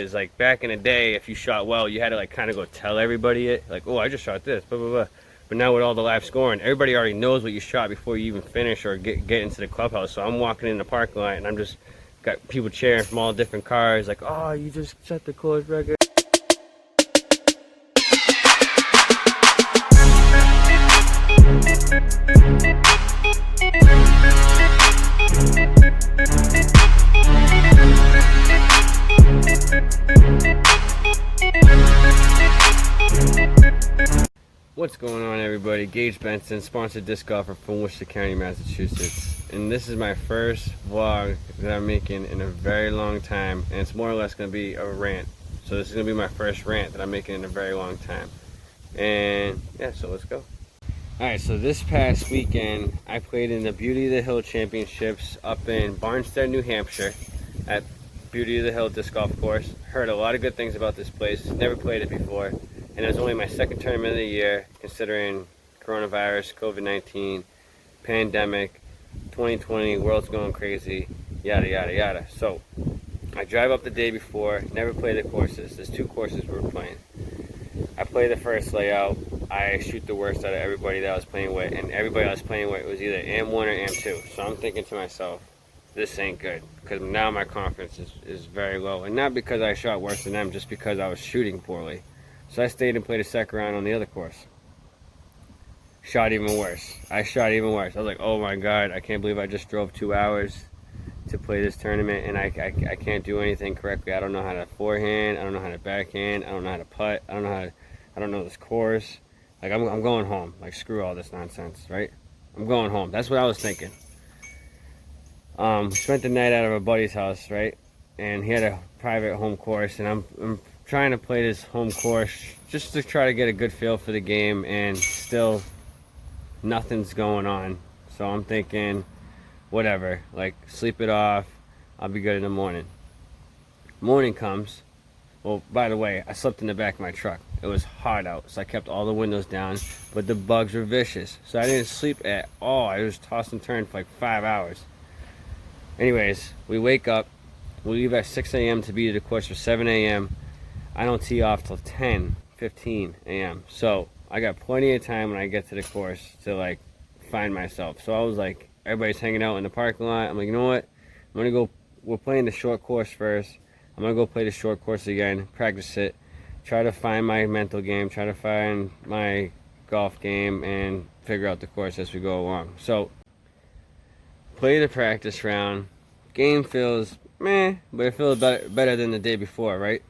is like back in the day, if you shot well, you had to like kind of go tell everybody it, like, oh, I just shot this, blah blah blah. But now with all the live scoring, everybody already knows what you shot bbefore you even finish or get into the clubhouse. So I'm walking in the parking lot and I'm just got people cheering from all different cars, like, oh, you just set the course record. What's going on, everybody? Gage Benson, sponsored disc golfer from Worcester County, Massachusetts. And this is my first vlog that I'm making in a very long time. And it's more or less going to be a rant. So this is going to be my first rant that I'm making in a very long time. And yeah, so let's go. Alright, so this past weekend, I played in the Beauty of the Hill Championships up in Barnstead, New Hampshire at Beauty of the Hill Disc Golf Course. Heard a lot of good things about this place. Never played it before. And it was only my second tournament of the year, considering coronavirus, COVID-19, pandemic, 2020, world's going crazy, yada, yada, yada. So I drive up the day before, never play the courses. There's two courses we were playing. I play the first layout. I shoot the worst out of everybody that I was playing with, and everybody I was playing with was either AM1 or AM2. So I'm thinking to myself, this ain't good, because now my confidence is very low. And not because I shot worse than them, just because I was shooting poorly. So I stayed and played a second round on the other course. Shot even worse. I shot even worse. I was like, oh my God, I can't believe I just drove 2 hours to play this tournament and I can't do anything correctly. I don't know how to forehand. I don't know how to backhand. I don't know how to putt. I don't know this course. Like, I'm going home. Like, screw all this nonsense, right? I'm going home. That's what I was thinking. Spent the night out of a buddy's house, right? And he had a private home course, and I'm trying to play this home course just to try to get a good feel for the game, and still nothing's going on. So I'm thinking, whatever, like, sleep it off, I'll be good in the morning. Morning comes. Well, by the way, I slept in the back of my truck. It was hot out, so I kept all the windows down, but the bugs were vicious, so I didn't sleep at all. I was tossed and turned for like 5 hours. Anyways, we wake up, we leave at 6 a.m. to be at the course for 7 a.m. I don't tee off till 10:15 a.m. So I got plenty of time when I get to the course to like find myself. So I was like, everybody's hanging out in the parking lot. I'm like, you know what? I'm gonna go. We're playing the short course first. I'm gonna go play the short course again, practice it, try to find my mental game, try to find my golf game, and figure out the course as we go along. So play the practice round. Game feels meh, but it feels better than the day before, right?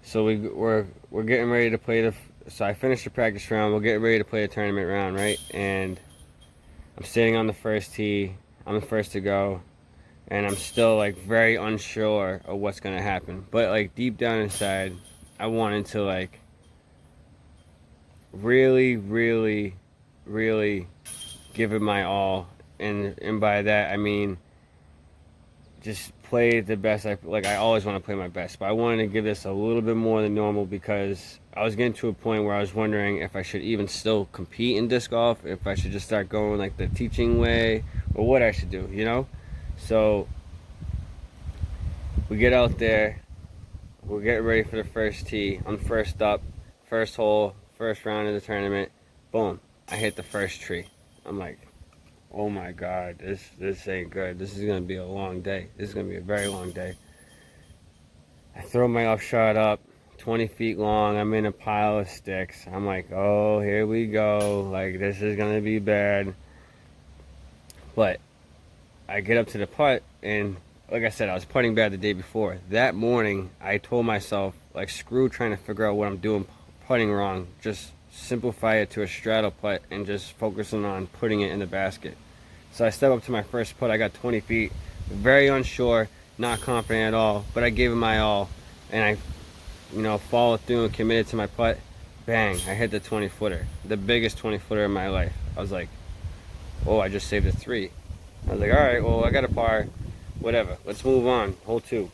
So we're getting ready to play so I finished the practice round, we're getting ready to play a tournament round, right? And I'm standing on the first tee, I'm the first to go, and I'm still like very unsure of what's gonna happen. But like deep down inside, I wanted to like really, really, really give it my all. And by that I mean just play the best. I always want to play my best, but I wanted to give this a little bit more than normal because I was getting to a point where I was wondering if I should even still compete in disc golf, if I should just start going like the teaching way, or what I should do, you know? So we get out there, we're getting ready for the first tee. I'm first up, first hole, first round of the tournament. Boom, I hit the first tree. I'm like, oh my God, this ain't good. This is gonna be a long day. This is gonna be a very long day. I throw my off shot up, 20 feet long. I'm in a pile of sticks. I'm like, oh, here we go. Like, this is gonna be bad. But I get up to the putt, and like I said, I was putting bad the day before. That morning, I told myself, like, screw trying to figure out what I'm doing putting wrong. Just simplify it to a straddle putt and just focusing on putting it in the basket. So I step up to my first putt. I got 20 feet, very unsure, not confident at all, but I gave it my all, and I followed through and committed to my putt. Bang, I hit the 20-footer, the biggest 20-footer in my life. I was like, oh, I just saved a 3. I was like, all right, well, I got a par, whatever, let's move on. Hole 2.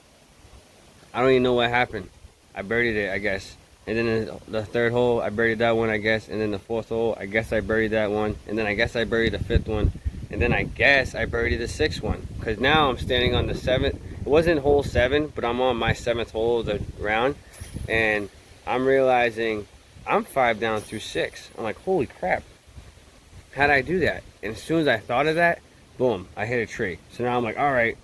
I don't even know what happened. I birdied it, I guess. And then the third hole, I birdied that one, I guess. And then the fourth hole, I guess I birdied that one. And then I guess I birdied the fifth one. And then I guess I birdied the sixth one. Because now I'm standing on the seventh. It wasn't hole 7, but I'm on my 7th hole of the round, and I'm realizing I'm 5 down through 6. I'm like, holy crap, how'd I do that? And as soon as I thought of that, boom, I hit a tree. So now I'm like, all right,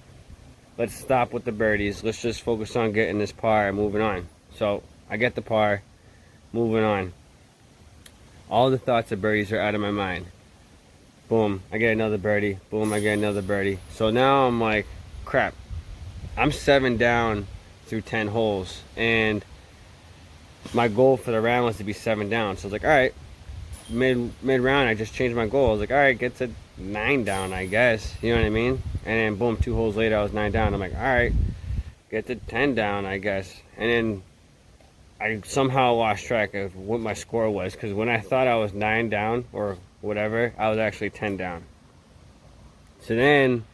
let's stop with the birdies. Let's just focus on getting this par and moving on. So I get the par, moving on. All the thoughts of birdies are out of my mind. Boom, I get another birdie. Boom, I get another birdie. So now I'm like, crap, I'm 7 down through 10 holes, and my goal for the round was to be 7 down. So I was like, all right, mid round I just changed my goal. I was like, all right, get to 9 down, I guess. You know what I mean? And then boom, 2 holes later I was 9 down. I'm like, all right, get to 10 down, I guess. And then I somehow lost track of what my score was, because when I thought I was 9 down or whatever, I was actually 10 down. So then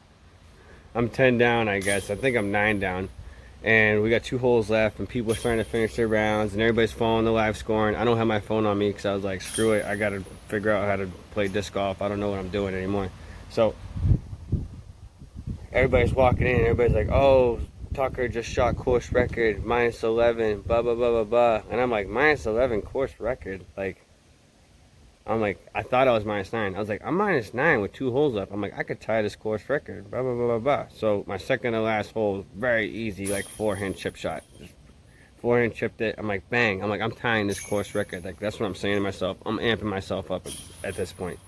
I'm 10 down, I guess. I think I'm 9 down. And we got 2 holes left, and people are trying to finish their rounds, and everybody's following the live scoring. I don't have my phone on me because I was like, screw it, I got to figure out how to play disc golf. I don't know what I'm doing anymore. So everybody's walking in, and everybody's like, oh, Tucker just shot course record, minus 11, blah, blah, blah, blah, blah. And I'm like, minus 11 course record? Like, I'm like, I thought I was minus 9. I was like, I'm minus 9 with 2 holes left. I'm like, I could tie this course record, blah, blah, blah, blah, blah. So my second to last hole, very easy, like forehand chip shot. Just forehand chipped it. I'm like, bang. I'm like, I'm tying this course record. Like, that's what I'm saying to myself. I'm amping myself up at this point.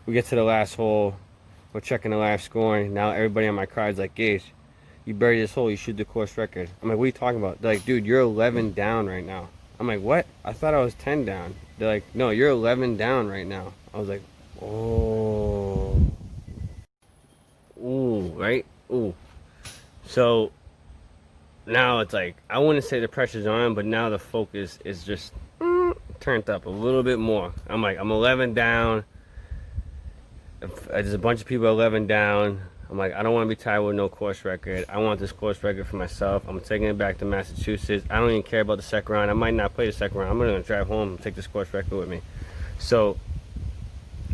We get to the last hole. We're checking the live scoring. Now everybody on my card's like, Gage, you buried this hole. You shoot the course record. I'm like, what are you talking about? They're like, dude, you're 11 down right now. I'm like, what? I thought I was 10 down. They're like, no, you're 11 down right now. I was like, oh. Ooh, right? Ooh. So now it's like, I wouldn't say the pressure's on, but now the focus is just turned up a little bit more. I'm like, I'm 11 down. There's a bunch of people 11 down. I'm like, I don't want to be tied with no course record. I want this course record for myself. I'm taking it back to Massachusetts. I don't even care about the second round. I might not play the second round. I'm going to drive home and take this course record with me. So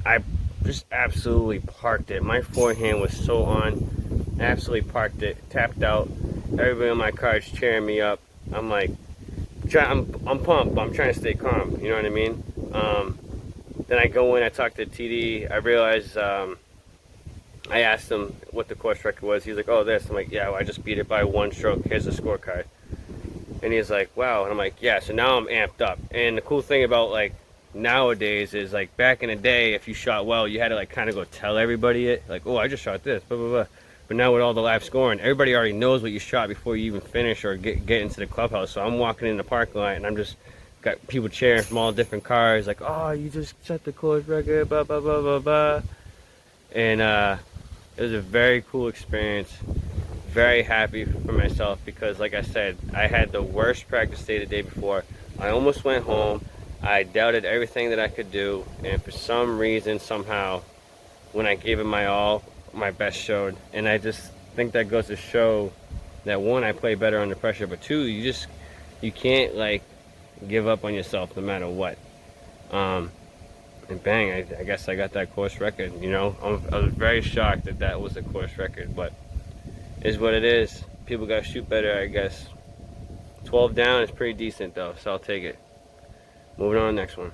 I just absolutely parked it. My forehand was so on. Absolutely parked it. Tapped out. Everybody on my car is cheering me up. I'm like, I'm pumped, but I'm trying to stay calm. You know what I mean? Then I go in, I talk to TD. I realize I asked him what the course record was. He's like, oh, this. I'm like, yeah, well, I just beat it by 1 stroke. Here's the scorecard. And he's like, wow. And I'm like, yeah, so now I'm amped up. And the cool thing about, like, nowadays is, like, back in the day, if you shot well, you had to, like, kind of go tell everybody it. Like, oh, I just shot this, blah, blah, blah. But now with all the live scoring, everybody already knows what you shot before you even finish or get into the clubhouse. So I'm walking in the parking lot, and I'm just got people cheering from all different cars. Like, oh, you just set the course record, blah, blah, blah, blah, blah. And, it was a very cool experience. Very happy for myself because, like I said, I had the worst practice day the day before. I almost went home. I doubted everything that I could do, and for some reason, somehow, when I gave it my all, my best showed. And I just think that goes to show that, one, I play better under pressure, but two, you can't, like, give up on yourself no matter what. And bang, I guess I got that course record, you know. I was very shocked that that was a course record, but it is what it is. People got to shoot better, I guess. 12 down is pretty decent, though, so I'll take it. Moving on to the next one.